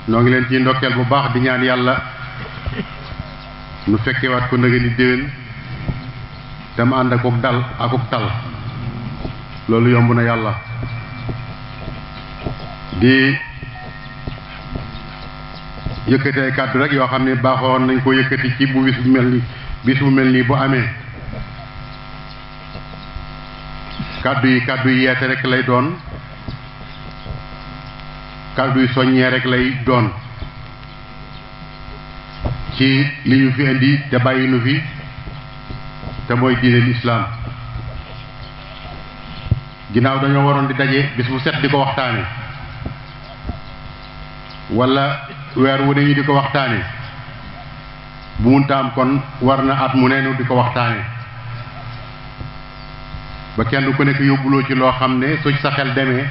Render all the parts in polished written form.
noo ngi leen ci ndokkeel bu baax di ñaan yàlla nu fekkewaat ko ndëgë ni déwén dama ànd ak dal akuk tal loolu yomb na yàlla di yëkkati ay kàddu rek yoo xam ne baaxoon nañ ko yëkkati ci bu bis bu mel nii bu amee kàddu yi yeete rek lay doon kàddu yi soññee rek lay doon ci li ñu fi indi te bàyyi nu fi te mooy diine lislaam ginnaaw dañoo waroon di daje bis bu set di ko waxtaane wala weer wu ne ñu di ko waxtaane bu munta am kon war na at mu neenu di ko waxtaane ba kenn ku nekk yóbbuloo ci loo xam ne su sa xel demee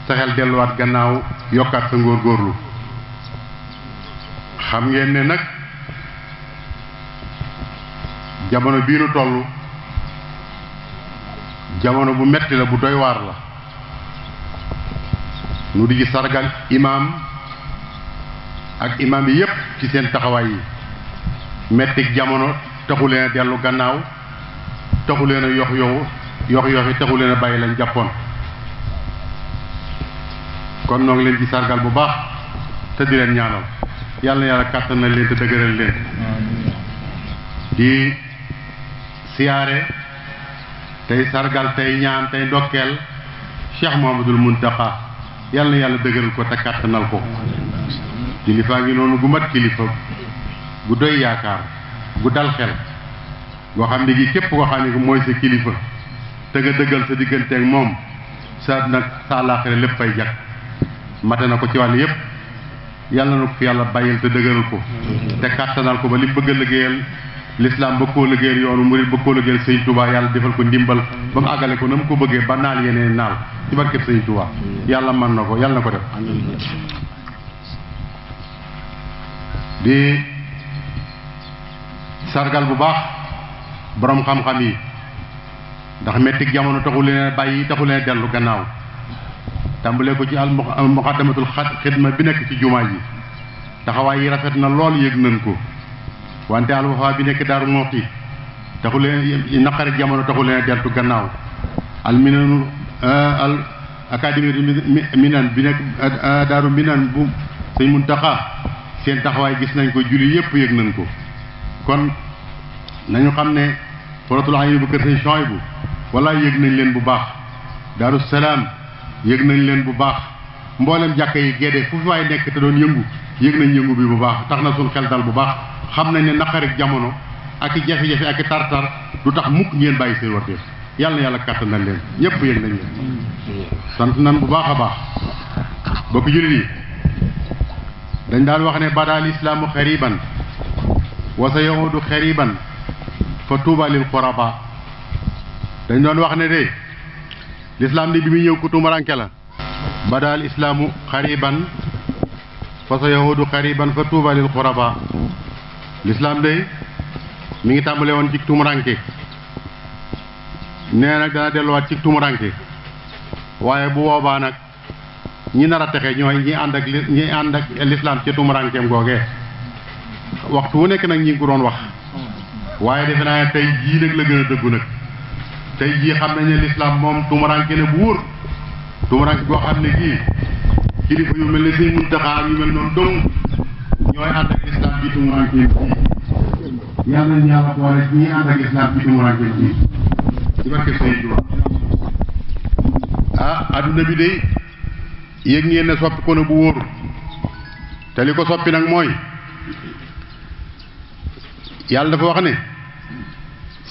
sa xel delluwaat gannaaw yokkaat sa ngóorgóorlu xam ngeen ne nag jamono bii nu toll jamono bu metti la bu doy waar la nu di ci sargal imaam ak imaam yi yépp ci seen taxawaay yi mettik jamono taxu leen a dellu gannaaw taxu leen a yox yoxi taxu leen a bàyyi lañ jàppoon kon noo ngi leen ci sargal bu baax te di leen ñaanal yàlla na yàlla kàttan na leen te dëgëral leen di siyaare tey sargal tey ñaan tey ndokkeel Cheikh Mouhamadoul Mountakha yàlla na yàlla dëgëral ko te kàttanal ko kilifaa ngi noonu gu mat kilifa gu doy yaakaar gu dal xel goo xam ne gi képp koo xam ne mooy sa kilifa te nga dëggal sa digganteeg moom sa nag sa àllaaxira lépp fay jag mate na ko ci wàll yépp yàlla na ko fi yàlla bàyyil te dëgëral ko te kàttanal ko ba li bëgg a liggéeyal l'islam ba koo liggéeyal yoonu murid ba koo liggéeyal sëñ Touba yàlla defal ko ndimbal ba mu àggale ko na mu ko bëggee ba naal yeneen naal ci barkeb sëñ Touba yàlla mën na ko yàlla na ko def di sargal bu baax boroom xam-xam yi ndax mettik jamono taxu leen bàyyi taxu leen dellu gannaaw tàmbalee ko ci al muqaddamatul xidma bi nekk ci jumaa ji taxawaay yi rafet na lool yëg nañ ko wante al wafa bi nekk Daaru Muxti taxu leen naqari jamono taxu leen deltu gannaaw al minanu al académie minan bi nekk Daaru Minan bu sëñ Muntaxa seen taxawaay gis nañ ko julli yépp yëg nañ ko kon nañu xam ne forotul ayni bu kër sëñ Chouaïbou wala yëg nañ leen bu baax Daaru Salaam yëg nañ leen bu baax mboolem jàkka yi gédde fu fi waay nekk te doon yëngu yëg nañ yëngu bi bu baax tax na suñ xel dal bu baax xam nañ ne naqarik jamono ak i jafe-jafe ak i tartar du tax mukk ngeen bàyyi seen warteef yàlla na yàlla kàttan nañ leen ñëpp yëg nañ leen sant nañ bu baax a baax bokk jullit yi dañ daan wax ne badaal islaamu xariban wa sa yahudu xariban fa tuuba lil quraba dañ doon wax ne de l'islam di bi muy ñëw ku tumuranke la badaal islaamu xariban fa sa yahudu xariban fa tuuba lil quraba l'islam de mi ngi tàmbale woon ci tumuranke nee nag dana delluwaat ci tumuranke waaye bu boobaa nag ñi nar a texe ñooy ñi ànd ak l'islam ca tumurankeem googee waxtu wu nekk nag ñi ngi ko doon wax waaye defe naa ne tey jii nag la gën a dëggu nag tey jii xam nañ ne l'islam moom tumuranke ne bu wóor tumuranke goo xam ne gii kilifa yu mel ne sëñ Muntaxa yu mel noonu dong ñooy ànd ak l'islam ci tumuranke ji yàlla nañu yàlla boole ñi ànd ak l'islam ci tumuranke ji ci barke sëñ Tuubaa adduna bi de yëg ngeen ne soppi ko na bu wóor te li ko soppi nag mooy yàlla dafa wax ne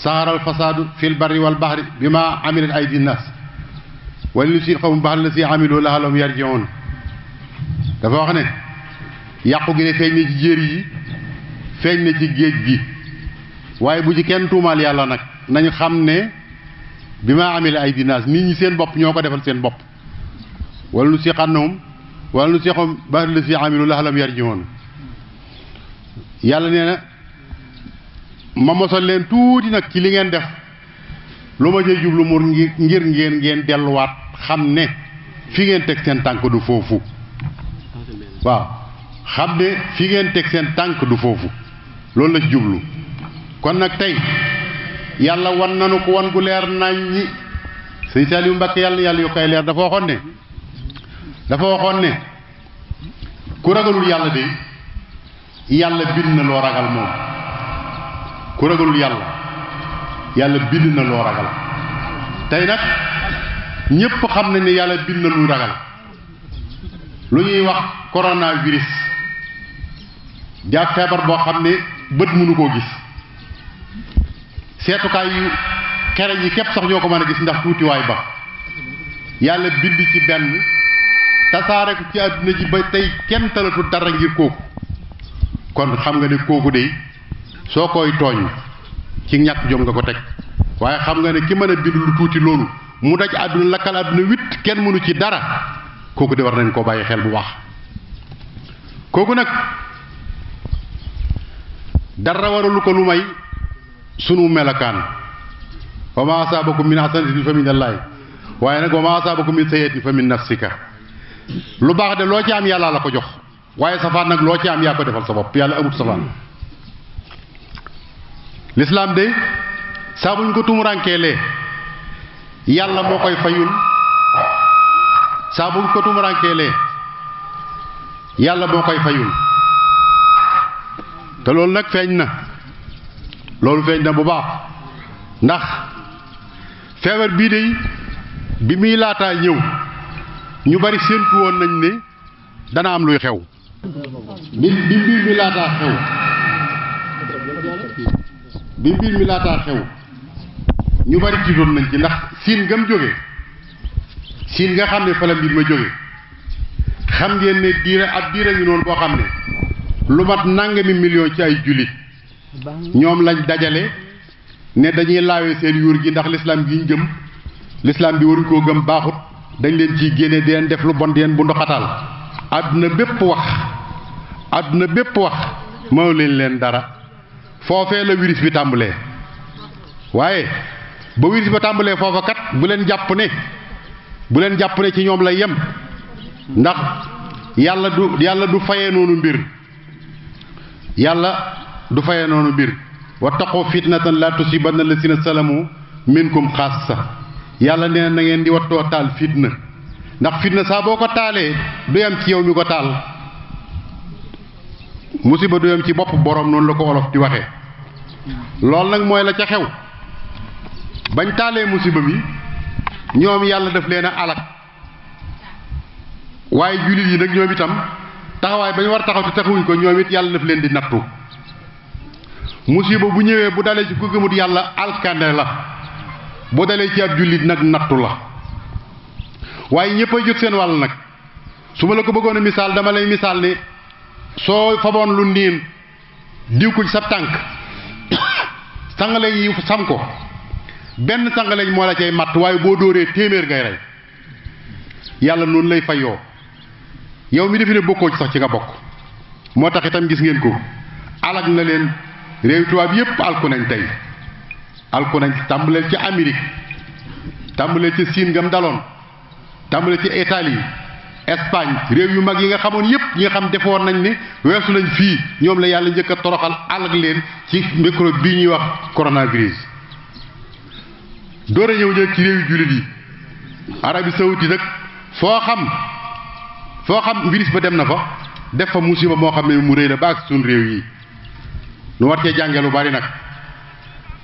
saaral fasaadu fil barri wal bahri bi ma amilat aydi nas wala lu si xaw mu baax la si amiloo laxalom yarjiun dafa wax ne yàqu gi ne feeñ na ci jéer yi feeñ na ci géej gi waaye bu ci kenn tuumaal yàlla nag nañu xam ne bi ma amilat aydi nas nit ñi seen bopp ñoo ko defal seen bopp wala lu si xannahum wala lu si xaw baax la si amiloo laxalom yarjiun yàlla nee na ma mosal leen tuuti nag ci li ngeen def lu ma cay jublu mu ngir ngeen delluwaat xam ne fi ngeen teg seen tànk du foofu waaw xam ne fi ngeen teg seen tànk du foofu loolu la ci jublu kon nag tey yàlla wan nanu ko wan gu leer nañ ñi sëñ Saliou Mbacké yàlla na yàlla yokk ay leer dafa waxoon ne ku ragalul yàlla de yàlla bind na loo ragal moom ku ragalul yàlla bind na loo ragal tey nag ñépp xam nañ ne yàlla bind na lu ragal lu ñuy wax coronavirus jàpp feebar boo xam ne bët mënu koo gis seetukaay yu xereñ yi képp sax ñoo ko mën a gis ndax tuutiwaay ba yàlla bind ci benn tasaare ko ci àdduna ji ba tey kenn talatu dara ngir kooku kon xam nga ne kooku de soo koy tooñ ci ñàkk jom nga ko teg waaye xam nga ne ki mën a bind lu tuuti loolu mu daj àdduna lakkal àdduna witt kenn mënu ci dara kooku de war nañ koo bàyyi xel bu baax kooku nag dara waralu ko lu may sunu melakaan wa ma asaabakum min hasanatin fa min allahi waaye nag wa ma asaabakum min sayyi'atin fa min nafsika lu baax de loo ci am yàlla la ko jox waaye safaan nag loo ci am yaa ko defal sa bopp yàlla amut safaan lislaam de saa buñ ko tumurankeelee yàlla moo koy fayul saa buñ ko tumurankeelee yàlla moo koy fayul te loolu nag feeñ na bu baax ndax feebar bii de bi muy laataa ñëw ñu bari séentu woon nañ ne dana am luy xew bi mbir mi laataa xew ñu bari tiitoon nañ ci ndax siin ngam jóge siin nga xam ne fa la mbir ma jóge xam ngeen ne diira ngi noonu boo xam ne lu mat nangami million ci ay jullit ñoom lañ dajale ne dañuy laawee seen yuur gi ndax lislaam gi ñu jëm lislaam bi waruñ koo gëm baaxut dañ leen ciy génne di leen def lu bon di leen bu ndoxataal àdduna bépp wax moo leen dara foofee la virus bi tàmbalee waaye ba virus ba tàmbalee foofa kat bu leen jàpp ne ci ñoom lay yem ndax yàlla du fayee noonu mbir wattaqu fitnatan la tusibanna alladhina salamu minkum xaassa yàlla nee na ngeen di wattoo taal fitna ndax fitna saa boo ko taalee du yam ci yow mi ko taal musiba du yam ci bopp boroom noonu la ko olof di waxee loolu nag mooy la ca xew bañ taalee musiba mi ñoom yàlla daf leen a alak waaye jullit yi nag ñoom itam taxawaay bañ war taxaw te taxawuñ ko ñoom it yàlla daf leen di nattu musiba bu ñëwee bu dalee ci ku gëmut yàlla alkande la bu dalee ci ab jullit nag nattu la waaye ñëpp a jóg seen wàll nag su ma la ko bëggoon a misaal dama lay misaal ne soo faboon lu niin diw ko ci sa tànk sangaleñ yi sam ko benn sangaleñ moo la cay matt waaye boo dóoree téeméer ngay rey yàlla noonu lay fayoo yow mi defi ne bokkoo ci sax ci nga bokk moo tax itam gis ngeen ko alag na leen réew tubaab yépp alku nañ tey alku nañ tàmbaleel ci Amérique tàmbaleel ci Siin ngam daloon tàmbaleel ci Italie Espagne réew yu mag yi nga xamoon yépp ñi nga xam defoon nañ ne weesu nañ fii ñoom la yàlla njëkk a toroxal alag leen ci microbe bii ñuy wax coronavirus door a ñëw ci réew yu jullit yi Arabie Saoudite nag foo xam virus ba dem na fa def fa musiba moo xam ne mu rëy la ba ak suñ réew yi nu war cee jànge lu bari nag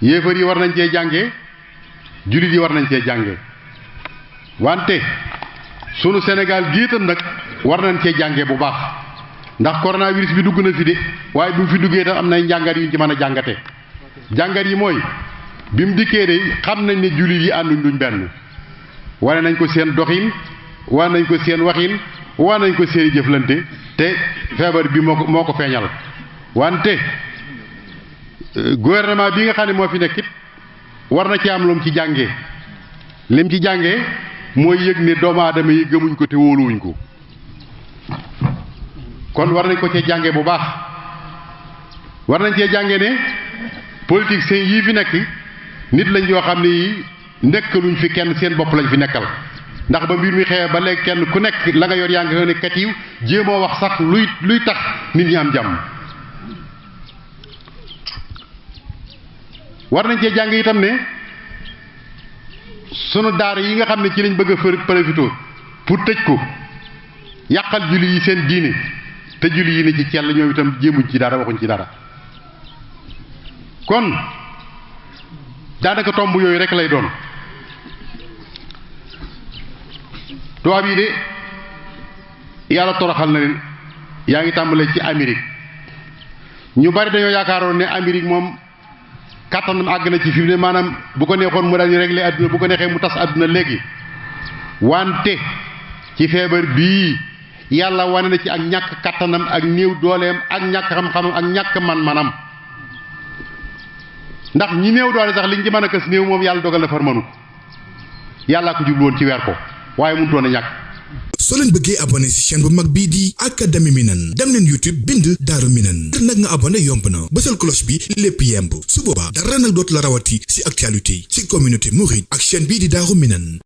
yéefar yi war nañ cee jànge jullit yi war nañ cee jànge wante sunu Sénégal gii itam nag war nañ cee jànge bu baax ndax coronavirus bi dugg na fi de waaye bi mu fi duggee itam am nay njàngat yu ñu ci mën a jàngate jàngat yi mooy bi mu dikkee de xam nañ ne jullit yi ànduñ duñ benn wane nañ ko seen doxin wane nañ ko seen waxin wane nañ ko seen jëflante te feebar bi moo ko feeñal wante gouvernement bi nga xam ne moo fi nekk it war na ci am lu mu ci jàngee lim ci jàngee mooy yëg ne doomu aadama yi gëmuñ ko te wóoluwuñ ko kon war nañ ko cee jàngee bu baax war nañ cee jàngee ne politiciens yii fi nekk nit lañ yoo xam ne yi nekkaluñ fi kenn seen bopp lañ fi nekkal ndax ba mbir mi xewee ba léegi kenn ku nekk la nga yor yaa ngi ne katiw jéemoo wax sax luy tax nit ñi am jàmm. war nañ cee jàng itam ne sunu daara yi nga xam ne ci lañ bëgg a profité pour tëj ko yàqal julli yi seen diine te julli yi ne ci cell ñoom itam jéemuñ ci dara waxuñ ci dara kon daanaka tomb yooyu rek lay doon. tubaab yi de yàlla toroxal na leen yaa ngi tàmbalee ci Amérique ñu bari dañoo yaakaaroon ne Amérique moom kàttanam àgg na ci fi mu ne maanaam bu ko neexoon mu daal di régler àdduna bu ko neexee mu tas àdduna léegi wante ci feebar bii yàlla wane na ci ak ñàkk kàttanam ak néew dooleem ak ñàkk xam-xamam ak ñàkk man-manam ndax ñi néew doole sax liñ ci mën a kës néew moom yàlla dogal na far mënu ko yàllaa ko jublu woon ci weer ko waaye mënutoon a ñàkk. soo leen bëggee abonné ci chaîne bu mag bii di Académie Minane dem leen YouTube bind Daaru Minane ngir nag nga abonné yomb na bësal cloche bi lépp yemb su boobaa dara nag dootu la rawati ci actualité ci communauté mouride ak chaîne bii di Daaru Minane.